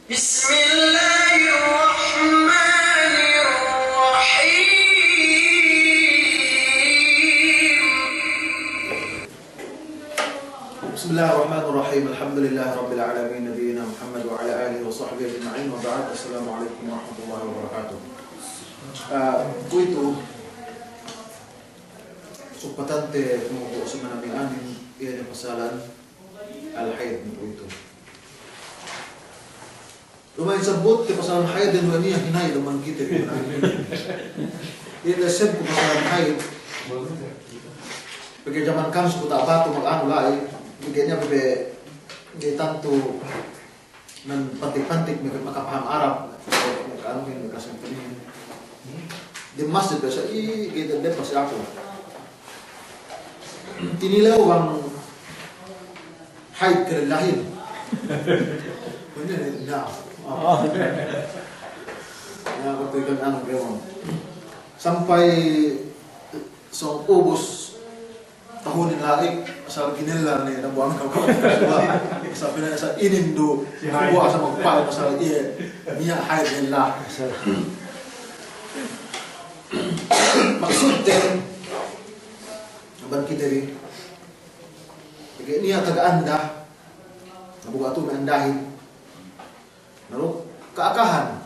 Bismillahirrahmanirrahim. Alhamdulillahirabbil alamin nabiyina Muhammad wa ala alihi wa sahbihi ajma'in wa ba'd. Assalamualaikum warahmatullahi wabarakatuh. Kuito supatante mo sa manamianin iyan pasalan al-hayd mo ito. Lumay sabot ke pasalan hayd din waniya hinay naman kita ko na. Ida sab ko pasalan hayd. Pagka zaman kams ko ta bato mag-ano lai. Bigyan niya bebe tanto ng pantik-pantik makapaham Arab ano yung kasang kanina di masjid ba siya i-gitadep pa siya ako tinilaw ang haid karilahin na kapag ano gawin sampai sa ubos tahunin lagi sa kinila ni nabuang ka sabi na sa inindo buwa sa magpal sa iya niya haid nila maksud din naban kita rin kaya niya taga-anda nabuga ito may andahin naro kaakahan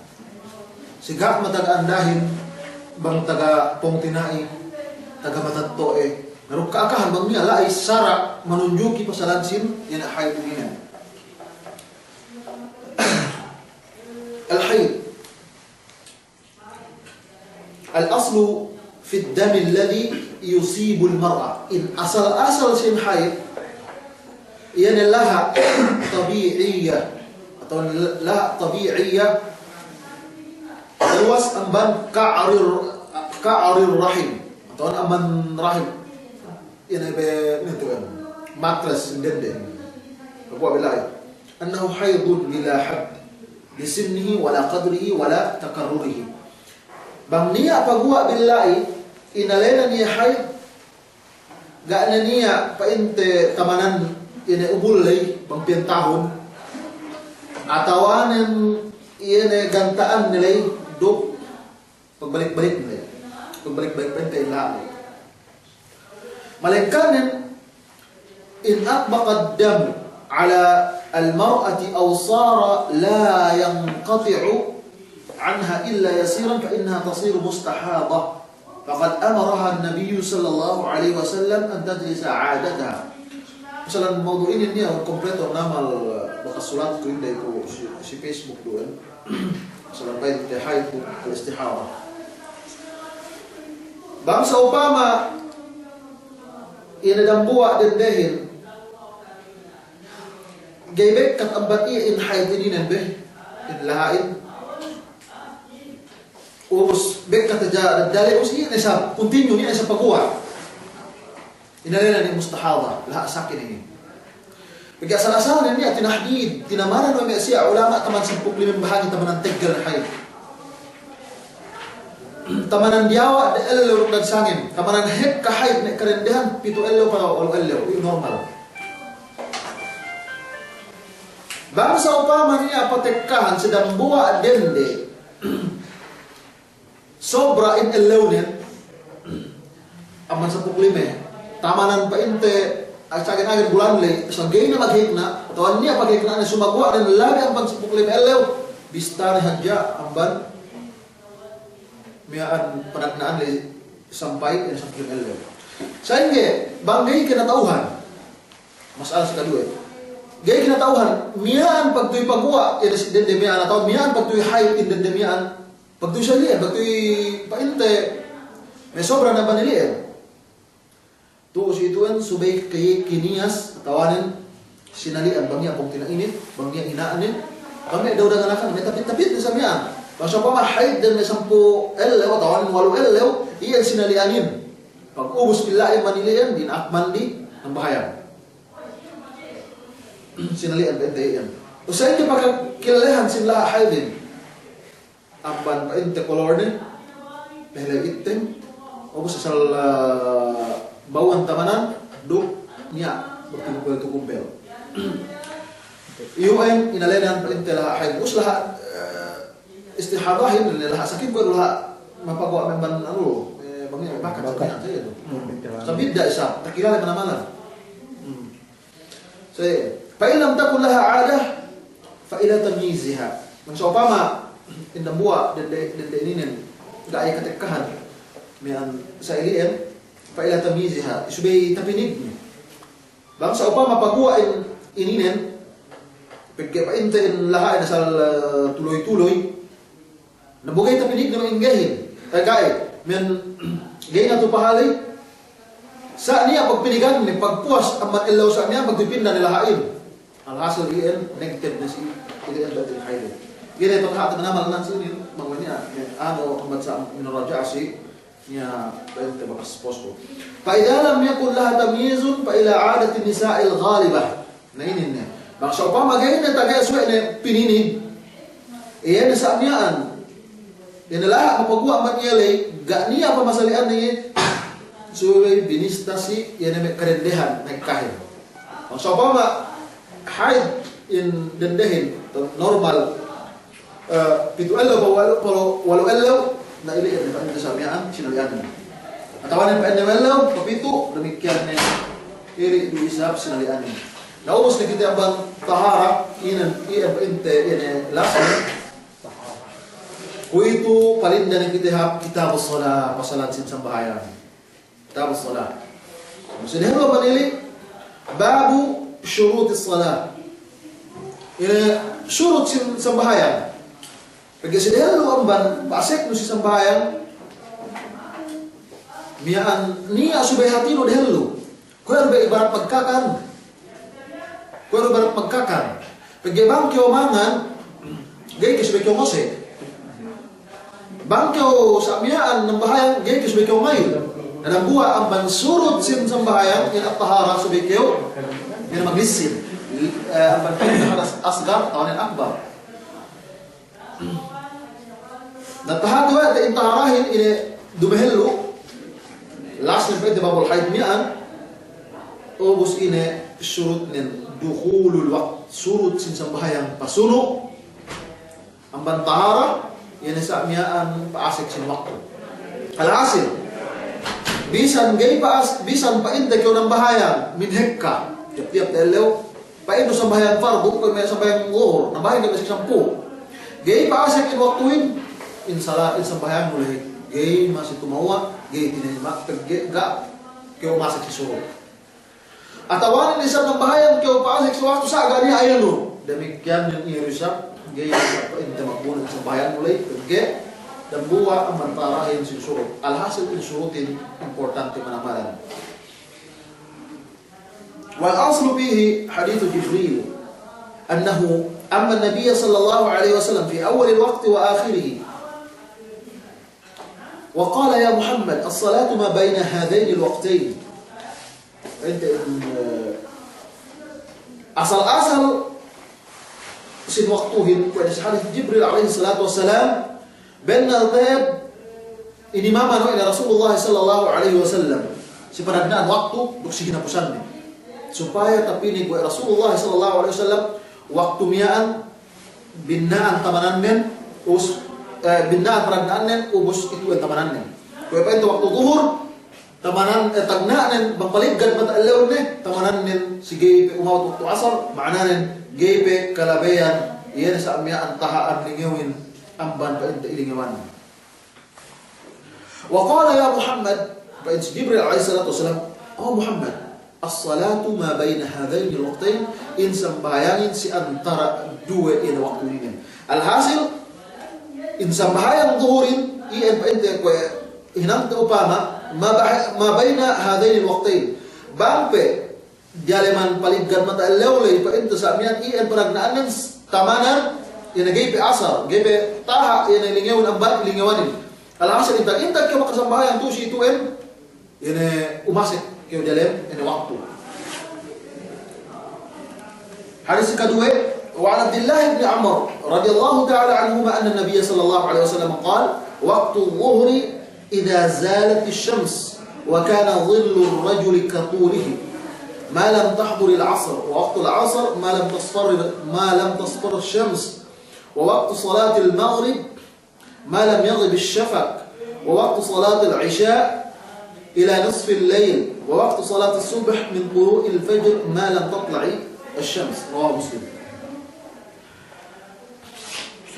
siga mataga-andahin bang taga-pongtinai taga-matattoe naru kaakahan bang niya laay sara manunjuki pasalansin yan ang haid niya. Al-haid al-aslu fi ad-dam alladhi yusibu al-mar'a in asal sin haid yan laha tabi'iyya atau la tabi'iyya luas amban ka'arir rahim atau aman rahim yan ay nito matras dende ko bilay annahu haydun bila hadd li sinnihi wala qadrihi wala takarrurihi bang niya pagwa billahi inalena niya hayd gaana niya painte tamanan ina ubulay bang piyantahon atawanan ina gantaan nilay dok pagbalik-balik nilay pagbalik-balik kay lahat ملكان إن أطبق الدم على المرأة أو صار لا ينقطع عنها إلا يسيرا فإنها تصير مستحاضة فقد أمرها النبي صلى الله عليه وسلم أن تدرس عادتها مثلا موضوعين ini ang kompleto namal bakasulat ko hindi ko si Facebook doon مثلا bayan kay haid ko al-istihara bangsa upama inadambuwa din dahil gaybek kat ambati in haid ininan be in lahain urus bek kat dali us ini sa continue ni sa pagkuha inalena ni mustahada laha sakin ini bigya salasalan niya tinahdid tinamaran wa siya ulama taman 15 bahagi taman teggal haid tamanan diawa de ello dan sangin tamanan hek kahait nek kerendahan pitu ello para ello itu normal bangsa upama niya patekkahan sedang buwa dende sobra in ello nen aman 15 tamanan pa inte asagen bulan le sagay na maghikna atau niya paghikna na sumagwa dan labi ang 15 ello bistar hajja amban miaan panagnaan li sampai sa KML. Sehingga banggay kinatauhan. Masalah sa kadua. Gay kinatauhan miaan pagtuy pagwa ila si dende miaan atau miaan pagtuy haid in dende miaan pagtuy sa liya pagtuy painte may sobra na banilian. Tu si ituan subay kay kiniyas tawanan sinalian bangya pong tinainit bangya inaanin bangya daw danganakan may tapit-tapit sa miaan. Basta pa ma-haid din may 10 elew, tawanin 8 elew, iyan sinalianin. Pag ubos bilain manilian, dinakman di ang bahayan. Sinalian ba ito iyan. O sa ito pagkakilalahan sila haid din. Amban pa ito kolor din, pehlew itim, ubos sa bawang tamanan, duk, niya, bertukumpel-tukumpel. UN inalenan perintah laha haid uslaha istihadahin laha sakit ko laha mapagawa memang anu bangnya bakat saya itu. Tapi tidak isa terkira mana-mana. Saya fa in lam takun laha 'adah fa ila tamyizha. Maksudnya indang buat dede ini enggak ay ketekahan mian sa ilien fa ila tamyizha isubay tapinig. Bangsa upama pagwa ininen pagka paintin laha nasal tuloy-tuloy nabugay tapinig na maingahin kagay men gay na to pahalay sa niya pagpinigan ni pagpuas ang matilaw sa niya magdipinda nila hain ang hasil iyan negative na si iyan dati hain gina itong hatan na naman lang sinin mga niya ano ang sa minuraja si niya dahil tabakas posko fa idha lam yakun laha tamyizun fa ila 'adati nisa'il ghalibah na inin niya bangsa upama gay na tagay suwe na pininin iyan sa amyaan yan lahat mapagwa man iyalay ga niya pamasalian niya suwe binistasi yan may karendehan na kahit bangsa upama haid in dendehin normal pitu elaw walau elaw na ili yan pa sa amyaan sinalian at awanin pa elaw papitu demikian na iri duisap sinalian naubos na kita bang tahara iyan pa inte yan lasan kuitu palinda ng kitab as-salat pasalat sin sambahayan kitab as-salat musin hello panili babu syurut as-salat ina syurut sin sambahayan pag hello amban pasek no si sambahayan miyaan niya subay hatino hello kuya ba ibarat pagkakan pag ibang kiomangan gay kisubay kiomose bangkaw sa amyaan ng bahayang gay kisubay kayo ngayon na nagbuha ang bansurot sin sa bahayang yan at tahara subay kayo yan maglisin ang bansurot asgar tawanin akbar natahan doon at intaharahin ini dumehelo last na pwede babol haid miyaan ubos ini surut nin dukhulul waqt surut sin sa bahayang pasuno ang bantahara yan sa amyaan paasik sin waktu. Alhasil, bisan pa inda kyo ng bahayan, minhek ka, tiap-tiap telew, pa indo sa bahayan farbo, kung may sa bahayan nguhor, na bahayan ka sa 10. Gay paasik in waktuin, insala sa bahayan mulay, gay masih tumawa, gay tinima, ga, kyo masik si suro. At awanin isang ng bahayan, kyo paasik sa waktu sa agani ayan no. Demikian yung irisap, gaya apa inta magbunot sa bayan mulay pagge dan buwa ang mantarahin si surut alhasil insurutin importante manamalan wal aslu fihi hadith Jibril annahu amma an-nabiy sallallahu alaihi wasallam fi awal al-waqt wa akhirih wa qala ya Muhammad as-salatu ma bayna hadain al-waqtayn asal sin waktuhin pada hadis Jibril alaihi salatu wassalam benna al-ghayb ini mama no ila Rasulullah sallallahu alaihi wasallam si panagnaan waktu duk sige napusan ni supaya tapinig wa Rasulullah sallallahu alaihi wasallam waktu miyaan binaan tamanan men us binaan panagnaan nen ubus itu tamanan nen kaya pa ito waktu zuhur tamanan tagnaan bangpaligad matalaw ne tamanan nen sige umawat waktu asar maana nen gebe kalabayan iyan sa amyaan tahaan lingawin amban pa inta ilingawan wa qala ya Muhammad fa in Jibril alayhi salatu wasalam oh Muhammad as-salatu ma bayna hadain al-waqtayn in sambayangin si antara dua ina waktu ini alhasil in sambayang dhuhurin iyan pa inta ko hinang upama ma bayna hadain al-waqtayn bangpe jaleman paligad mata lewlay pa into sa amyan iyan paragnaan tamanan yan gaype asar gaype taha yan lingawon ang bat lingawanin alhasil intag kyo makasambahayan to si ituen yan umasik kyo jalem yan waktu hadis kedua wa an Abdullah ibn Amr radhiyallahu ta'ala anhuma anna an-nabiy sallallahu alaihi wasallam qala waqtu adh-dhuhri idha zalat ash-shams wa kana dhillu ar-rajuli ka tulihi ما لم تحضر العصر، ووقت العصر ما لم تصفر الشمس، ووقت صلاة المغرب ما لم يغب الشفق، ووقت صلاة العشاء إلى نصف الليل، ووقت صلاة الصبح من طلوع الفجر ما لم تطلع الشمس. رواه مسلم.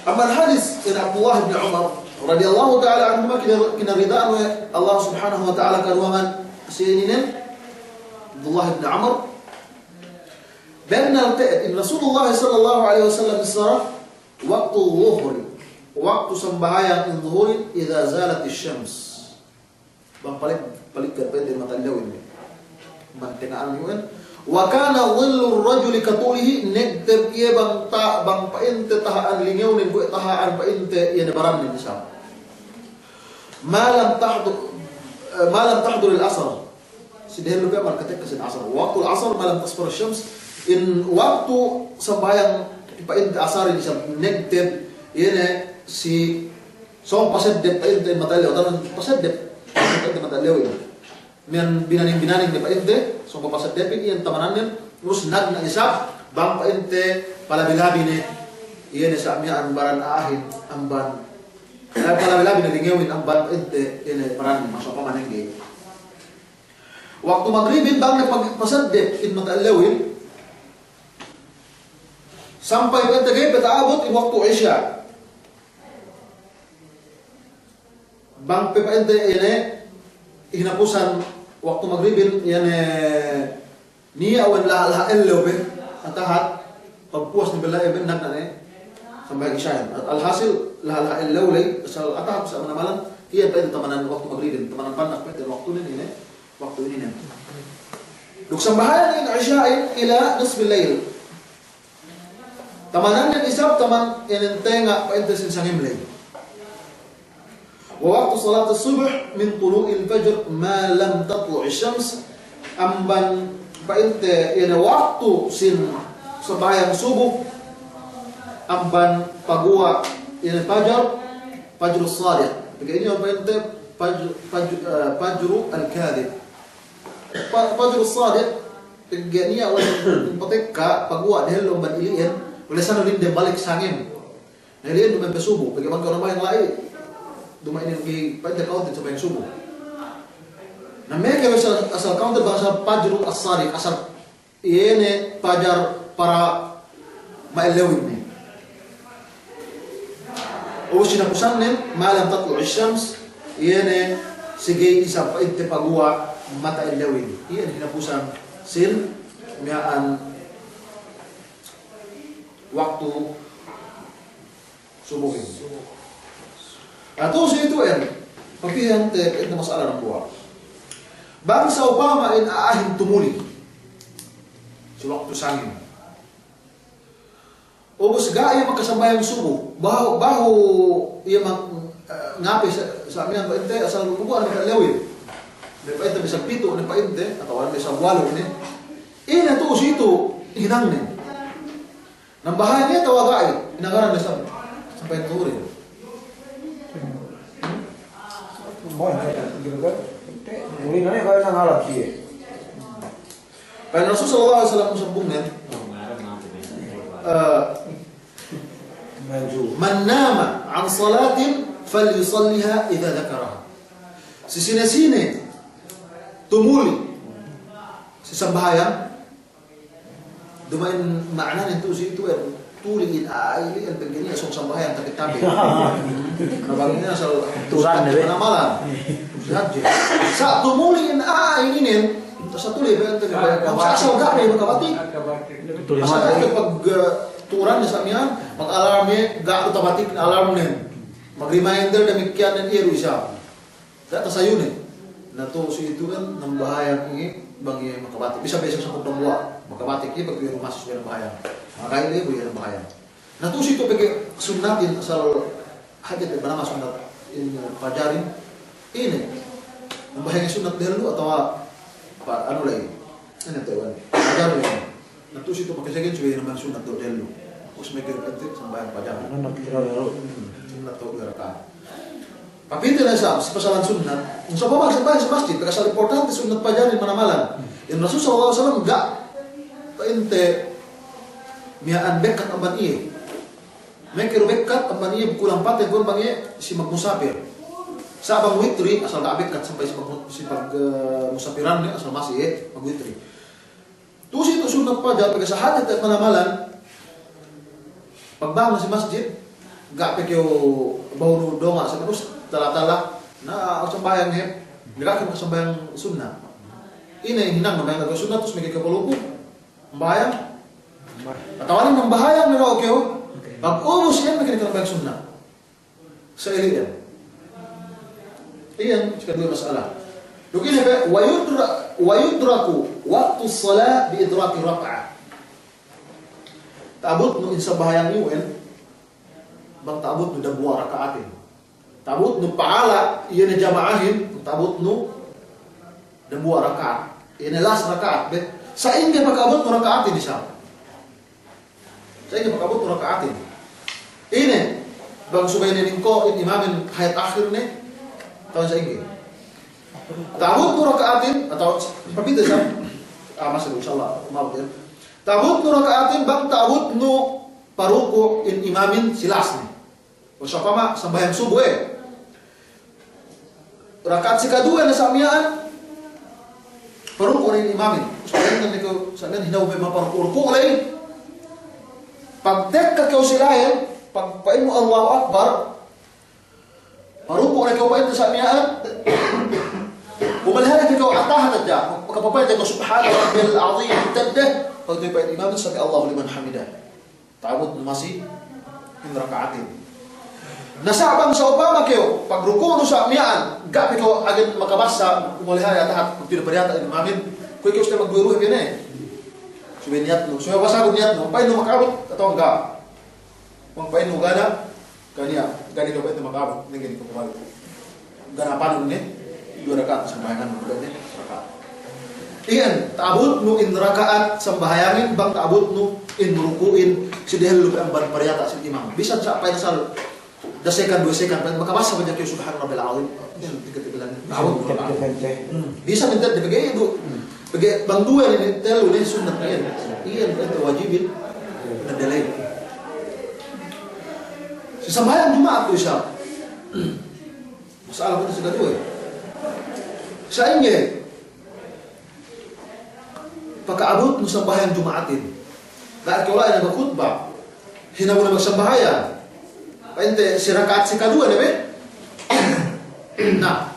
أما الحديث إن عبد الله بن عمر رضي الله تعالى عنهما كنا رداء الله سبحانه وتعالى كروان سينين عبد الله بن عمر بأن رسول الله صلى الله عليه وسلم الصلاة وقت الظهر وقت سمبهايا الظهر إذا زالت الشمس. Bang paling kerpen di mata lewin bang tengaan yun. Wa kana dhillu ar-rajuli katulihi negdeb ye bang painte tahaan lingaw nin ko tahaan painte ye baran ni sa. Ma lam tahdur al-asr. Sidhen lu bang ketek kesin asar. Waktu al-asr ma lam tasfar asy-syams in waktu sembahyang painte asar ni sa negdeb yene si som pasedep painte mata lew tanan pasedep ente mata lewin men binaning-binaning ni painte so papasad depin iyan tamanan terus nag na isap bang painte palabilabi ni iyan sa amyaan baran ahin amban palabilabi ni lingewin amban painte iyan paran masuk pamanengge. Waktu maghribin bang nagpasad depin mata lewin sampai painte kay petaabot in waktu isya bang PPNT ini hinapusan waktu maghribin yani niya awan laha ello be atahat pagpuas ni belay ben nagna sampai isyan alhasil laha ello lay asal atahat sa manamalan iya pa tamanan waktu maghribin tamanan panak pa waktu ini waktu ini duk sambahayan in isyain ila nisf al-layl tamanan yang isap taman entenga pa sin sangimlay. ووقت صلاة الصبح من طلوع الفجر ما لم تطلع الشمس أمبان فإنت يعني وقت سن sembahyang subuh amban pagua yani fajr as-sadiq begini apa ente fajr al-kadhib fajr as-sadiq begini awal patekka pagua dehel lomban ilian oleh sana linde balik sangem nalian dumay subuh bagaimana kalau main lain dumay ini di pada kau tidak sampai subuh. Nah mereka asal kau terbangsa fajr as-sadiq asal ini fajar para mailawin ni. O sinapusan nin malam tatlu asyams ini sige isa pa ite pagua mata ilawin. Iyan hinapusan sin miaan waktu subuhin. Atau itu papihan te masalah ng buwa. Bangsa upama in aahin tumuli. Sulok tu sangin. Ubus gaya makasambayang subuh. Bahu iya ngapi sa amin ba ente asal bubuan ka lewin. Di pa ente bisa pito ni pa ente atau bisa walo ni. Ina to situ hinang ni. Nang bahaya tawagay inagaran na sampai turin. Muli nanya kaya nang halap siya. Kaya Rasulullah SAW sambungin, man nama an salatin falyusalliha idza dzakaraha. Si sine tumuli si sambahayan dumain makna nito si itu tuliin aili ang pagganyan sa sambahayan tabi-tabi. Kabagin asal turan na na malam. Sa tumuli in ailinin sa tuloy ba asal gak may makabatik. Asal pag turan sa miyan mag-alarm ni gak utabatik na alarm nin. Mag-reminder demikian ng iro siya. Data sa yun na to si itu kan ng bahaya ini bagi makabatik. Bisa-bisa sa pagdamwa makabatik ini pag yung masuk ng bahaya. Makanya ini bukan bahaya. Nah tu situ pakai sunnatin asal hajat bernama sunat in fajarin ini membahaya sunat dahulu atau apa anu lagi ini tuan fajar ini. Nah tu situ pakai sekian cuy nama sunat dahulu. Us mikir penting sembahyang fajar. Sunat tu gerakan. Tapi itu nasa pesalan sunat. Siapa masuk sembahyang masjid. Asal important sunat fajar di mana malam. In Rasul SAW enggak ente miaan bekat amban iya. Mekir bekat amban iya bukulang paten kon bangi si magmusafir. Sa bang witri asal gak bekat sampai si musafiran ni asal masih magwitri. Terus itu sunat pa jawab sa hajat at malamalan. Pagbangon si masjid, gak pekyo bau donga sa terus tala-tala na sembahyang he. Gak ka sembahyang sunnah. Ini hinang namanya agak sunnah terus mikir kepelupu membayang katawanan membayang nila oke pag ubus yan mikir kepelupu sunnah sa ilian iyan kedua masalah begini pe wayudraku waktu salat biidraki raka'ah tabut nu insa bahayang iwen bang tabut nu dabua raka'atin tabut nu paala iya na jamaahin tabut nu dan buat rakaat. Ini las rakaat. Saya ingin pakabut rakaat ini sama. Saya ingin pakabut rakaat ini. Ini bang supaya ini kau imamin hayat akhir nih. Tahu saya ingin. Tabut rakaatin atau berbeda sama. Masih insyaallah maaf ya. Tabut rakaatin bang tabut nu paruku imamin silas nih. Umpama sembahyang subuh rakaat kedua na samian paruku rin imamin. Sebenarnya niko sabihan hinaw may maparuku lagi. Pagtek ka kau silayan, pagpain mo Allahu Akbar, paruku rin kau pain samian. Bumalhan ka kau atahan adja. Kapapain ka subhanahu rabbil azim tadda. Pag tu pain imamin sabi Allahu liman hamidah. Tabut masih in rakaatin. Nasabang sa upama kayo, pag ruko no sa miyaan, gapi ko agad makabasa, umulihay at lahat, kung tinapariata ang imamin, kung ikaw sila magburuhin yan eh. Suwi niyat no, suwi wasagod niyat no, pain no makabot, ito ang ga. Kung pain no gana, gani ka pain no makabot, hindi gani ko kumabot. Ganapan no ni, dua rakaat, sambayangan mo gani, rakaat. Iyan, taabot no in rakaat, sambahayangin, bang taabot no in rukuin, sidihan lupa ang pariata sa imam. Bisan sa apay nasal, dasekan dua sekan, makabasa pa dyan kayo subhanahu rabbil azim. Yan, tiga-tiga lang. Bisa minta dibigay itu. Bagi bang dua ini telu ini sunnah yan. Iyan itu wajibin nadalay. Sisambayan Jumaat tu siya. Masalah itu sudah dua. Sa inyo pagkaabot mo sambayan Jumaatin. Dahil kaya wala na magkhutbah. Hinaw na magsambahayan. Ente si rakaat si kedua deh, nah,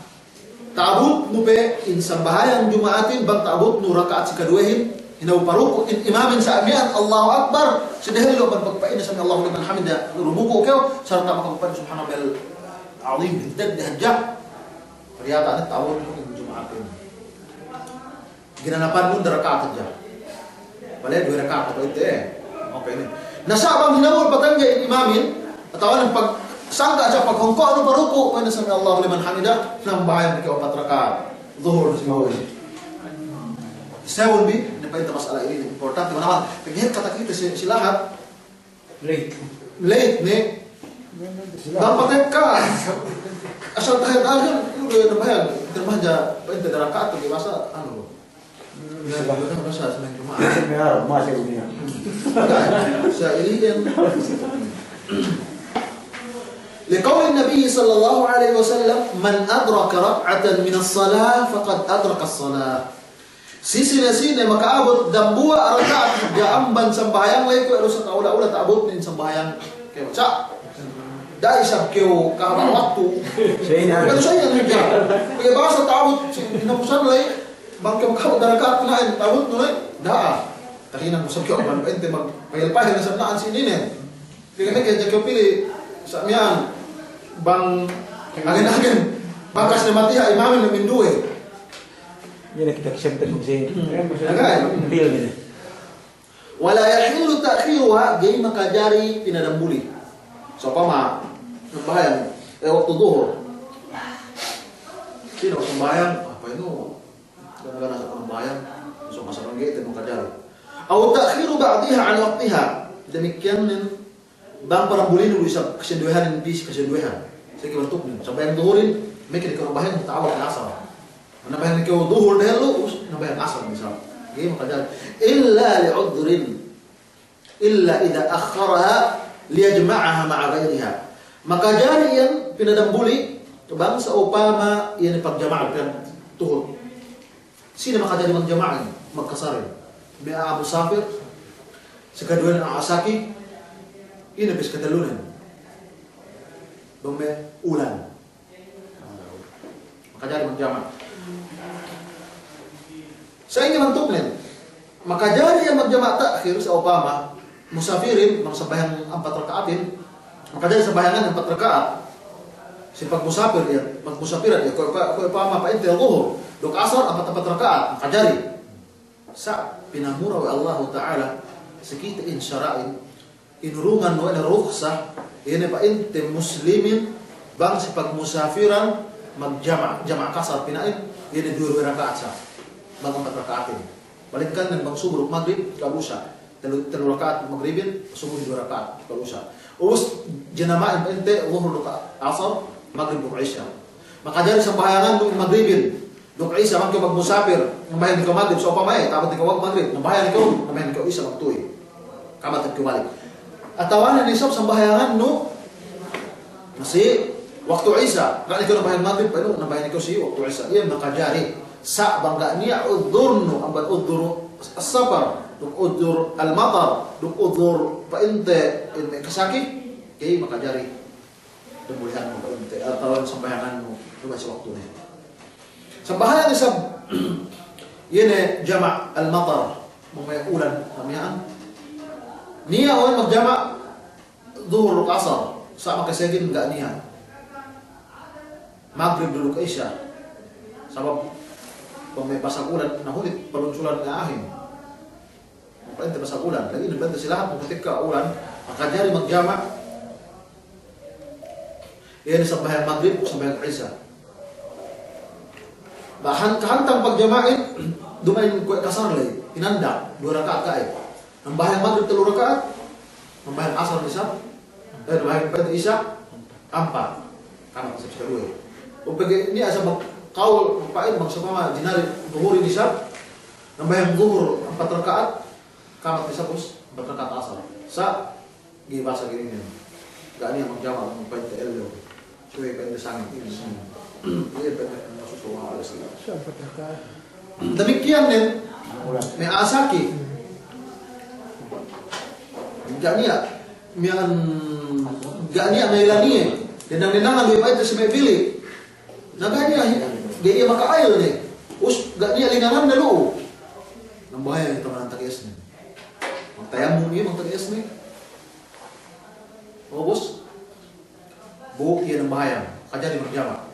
tabut nu be in sambahyang Jumaatin bang tabut nu rakaat si keduahin hinaw paruku in imamin sa amian Allahu Akbar sedahil lo pagpain sa Allahu liman hamidah rumuko kayo sarta makapagpain subhanahu bil azim bintad dahjah periyatan tabut nu Jumaatin ginanapan nun rakaat aja balik dua rakaat apa itu oke ini nasabang hinaw patangga in imamin atau yang pag sangka aja pag hongko ano paruko pwede sa Allahu liman hamidah nambayan ke 4 rakaat zuhur si mawin. Saya lebih dapat masalah ini important teman-teman. Pengen kata kita si lahat late nih. Dapat ka asal tahan aja udah nambayan termanja pwede rakaat di masa anu. Enggak masa seminggu masih dunia. Saya ini yang لقول النبي صلى الله عليه وسلم من أدرك ركعة من الصلاة فقد أدرك الصلاة. Sisi makaabot dambua rakaat jaamban sembahyang lay ko sa kaula-ula taabot nin sembahyang kay sa dai sa kyo ka waktu. Pero sa iya nga kay basa taabot inapusan lay bang kay makaabot rakaat na taabot no lay daa. Tahinan mo sa kyo man ente magpahil-pahil na sa naan sininen. Kaya kay pili sa miyan bang agen-agen bakas na matiha imamin na minduwe yan kita kesempatan kasi pil gini wala yahilu ta'khiruha gay makajari pinadambuli so pama sembahyang waktu zuhur sino sembahyang apa itu kadang-kadang sa sembahyang so masalang gay ito makajari aw ta'khiru ba'diha an waqtiha demikian bang parambulin dulu bisa kesenduhan bis kesenduhan saya bentuk nih sampai yang duhurin mikir ke rubahin tawar asal mana pengen ke duhur deh lu nabayang asal misal. Jadi makajari illa li'udhrin illa idza akhkharaha liyajma'aha ma'a ghairiha. Makajari yang pinadambuli bang sa upama yan pagjama'a kan tuhod. Sino makajari magjama'a magkasarin? May Abu Safir sa kadua ng Asaki inabis kadalunan. Bang may ulan. Makajari magjama'a. Sa inyo ng tuklen, makajari ang magjama' ta'khir sa upama, musafirin, mga sabayang 4 rakaatin, makajari sa bayangan ng 4 rakaat, si pagmusafir yan, magmusafiran yan, kung upama painti ang zuhur, duk asar, 4 rakaat, makajari. Sa pinamura wa Allah Ta'ala, sa kita insyarain, inurungan mo na rukhsah, yan ay painti muslimin, bang si pagmusafiran, jama' kasar, pinain, yan ay 2 rakaat sa. Bang 4 rakaatin. Balikan ng bang subuh maghrib kalusa. 3 rakaat maghribin, subuh 2 rakaat kalusa. Ubus janamain painte zuhur rakaat asar, maghrib ug isya. Makajari sa bahayangan ng maghribin. Duk isya man ka magmusafir, nambayan ka maghrib so pamay, tapos ikaw maghrib, nambayan ka isya magtuig. Kamat ka balik. Atawanan ni sab sa bahayangan no masih waktu isya. Kan ikaw nambayan maghrib pa no, nambayan ikaw si waktu isya. Iya makajari sa bangga niya udurno ang udur as-safar duk udur al-matar duk udur painte kasakit kay makajari dumulihan mo painte atau sambayangan mo diba sa waktu niya sambahan ni sab yene jama' al-matar may ulan kamian niya o magjama' dhuhr asar sa makasagin ga niya maghrib dulu kay isya sabab kung may pasagulan, nahulit, palunsulan ng ahin. Painte pasagulan. Lagi nagbenta sila, kung ketika ulan, makajari magjama. Iyan sa bahayang maghrib o sa bahayang isya. Kahantang pagjamain, dumayin ko kasarlay, inanda, 2 rakaat kaay. Ang bahayang maghrib 3 rakaat, ang bahayang asar isa, ang bahayang painte isya, 4. Kamat sa pikaluwi. O pag niya sa kau pain magsama dinari duhuri di sab nambayang duhur 4 rakaat kamat di sabus 4 rakaat asar sa gibasa gini niya gani ang magjama ng painte ello suwe painte sangit ini iya painte masusuwa alas sila Siya 4 rakaat. demikian din may asaki gani may lani dan nanangan may painte si may bili nagani dia makaayol ni. Us gak niya lingangan na loo. Nang bahaya ito man ang tagias ni. Magtayam mo niya, magtagias ni. O bus, buhok yan ang bahaya. Kajari magjama.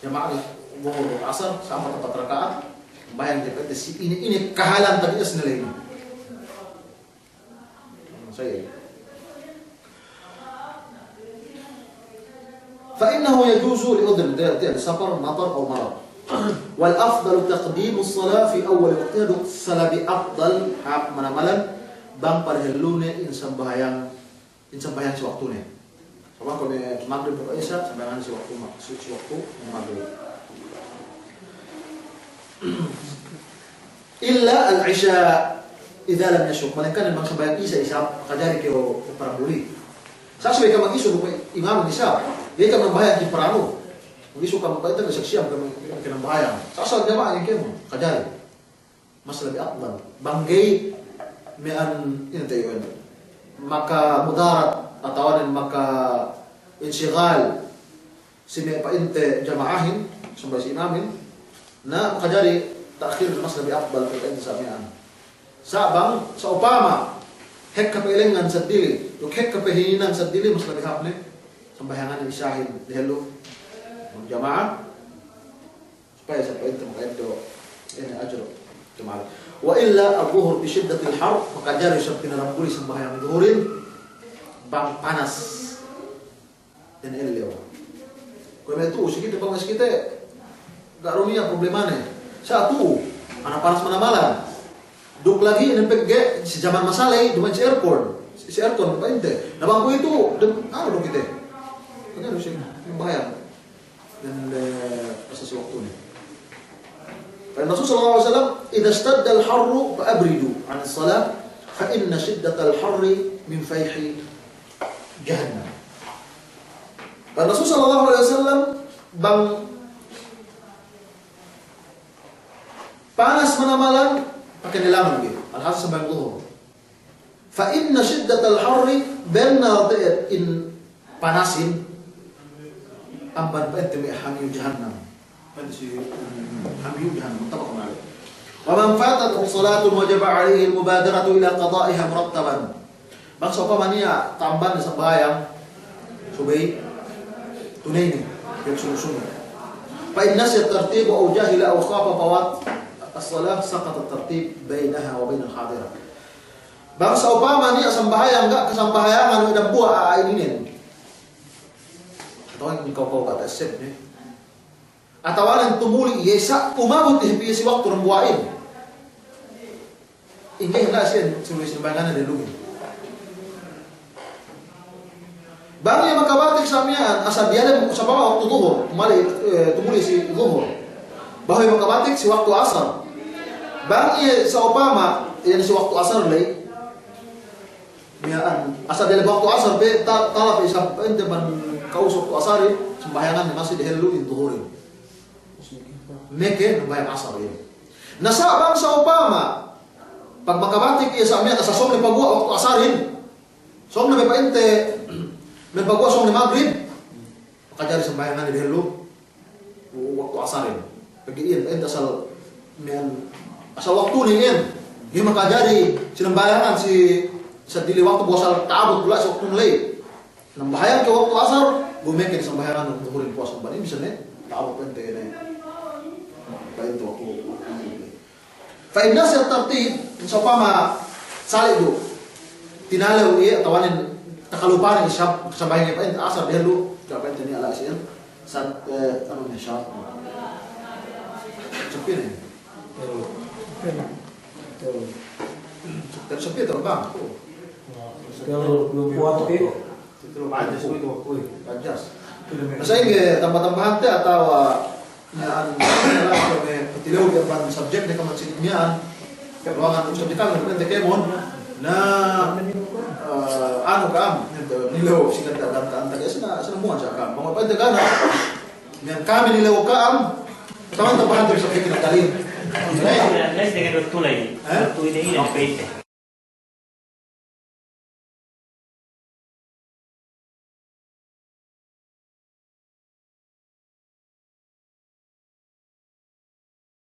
Jama ka, buhok asar, sa 4 rakaat. Ang bahaya ng depende. Ini kahalan tagias nila yun. Saya. فإنه يجوز لعذر سفر مطر أو مرض والأفضل تقديم الصلاة في أول وقتها الصلاة بأفضل حق منamalan bang parhelune insan bahayang si waktunya. Sama kalau maghrib atau isya sambayan si waktu maghrib. Illa al-isya idza lam yashuk. Malaikat bang sambayan isya kadari kyo para buli. Sasabi ka mag-iso ng imam isa. Dia kan membayar di peranu. Mungkin suka membayar itu kesaksian kena membayar. Asal jamaah yang kemo kajari. Mas lebih akbar. Banggay mean ini tayo. Maka mudarat atau maka insyigal sini painte jamaahin sampai si imamin na kajari takhir mas lebih akbar terkait samian. Sabang sa upama hek kapilingan sa dili, uk hek kapihinan sa dili mas lebih hapne. Sambayangan ni Syahid dihelo jamaah supaya sampai itu makaito ini ajro jamaah wa illa adh-dhuhr bi shiddatil har maka jari sa pinarambuli sambayangan dhuhurin bang panas dan elewa kung itu sige bang kita gak rumia problemane satu anak panas manamalan duk lagi nempek ge si zaman masalay duman si aircon painte nabangko itu ano dong kita kan harus yang bahaya dan proses waktunya. Rasul sallallahu alaihi wasallam, "Idza ishtadda al-harru fa'abridu 'an as-salah, fa inna shiddatal harri min fayhi jahannam." Rasul sallallahu alaihi wasallam bang panas menamalan pakai nilaman gitu. Al-hasan sembahyang zuhur. Fa inna shiddatal harri benar in panasin amban ba'tami hamiyu jahannam. Hadis hamiyu jahannam muttafaqun alaih. Wa man fatat salatun wajaba alaihi al-mubadaratu ila qada'iha murattaban. Maksud apa mania tambahan sembahyang subuh tunai ni yang sunat. Fa in nasiya tartib aw jahila aw khafa fawat as-salah saqata at-tartib bainaha wa bain al-hadirah. Bangsa upama ni sembahyang enggak kesembahayangan udah buah ini nih. Atau yang kau kata sep nih. Atau yang tumuli yesa umabut di si waktu rembuain. Ini enggak sih sebelum sembayangan ada dulu. Bang yang makabatik samian asal dia ada sama waktu zuhur, kembali tumuli si zuhur. Bahwa yang makabatik si waktu asar. Bang ia seupama yang si waktu asar lagi. Miaan asal dia waktu asar be talap isam ente ban kau waktu asar sembahyangan masih dihelu itu zuhur. Meke sembahyang asar ini. Nasa bang seupama pag makabatik ia samian asal som ni pagua waktu asarin. Som na be ente Merpagwa song ni maghrib, maka jari sembayangan di dahulu waktu asarin. Pergiin, asal waktu ni in, dia maka jari sembayangan si sedili waktu puasa taabut pula waktu mulai. Sembahyang ke waktu asar, gumekin sembayangan untuk hurin puasa. Bani bisa nih taabut ente ini. Baik itu waktu. Faidah saya tertib, sopama salib do, tinalaw iya tawanin. Takalupaan isyab sambahin apa asar dia lu apa ini ala sih saat anu isyab sepi nih terus sepi tuh bang Kalau belum kuat itu pajas itu pajas saya ini tambah-tambahan teh atau nyaan petilau dia ban subjek dia kamu sinian ruangan ustaz kita nanti kemon nah anu kam nilaw singkat dalam taga sana semua cakap mau apa tegana yang kami nilaw kam teman-teman terus kita dalil dengan betul lagi betul ini yang pete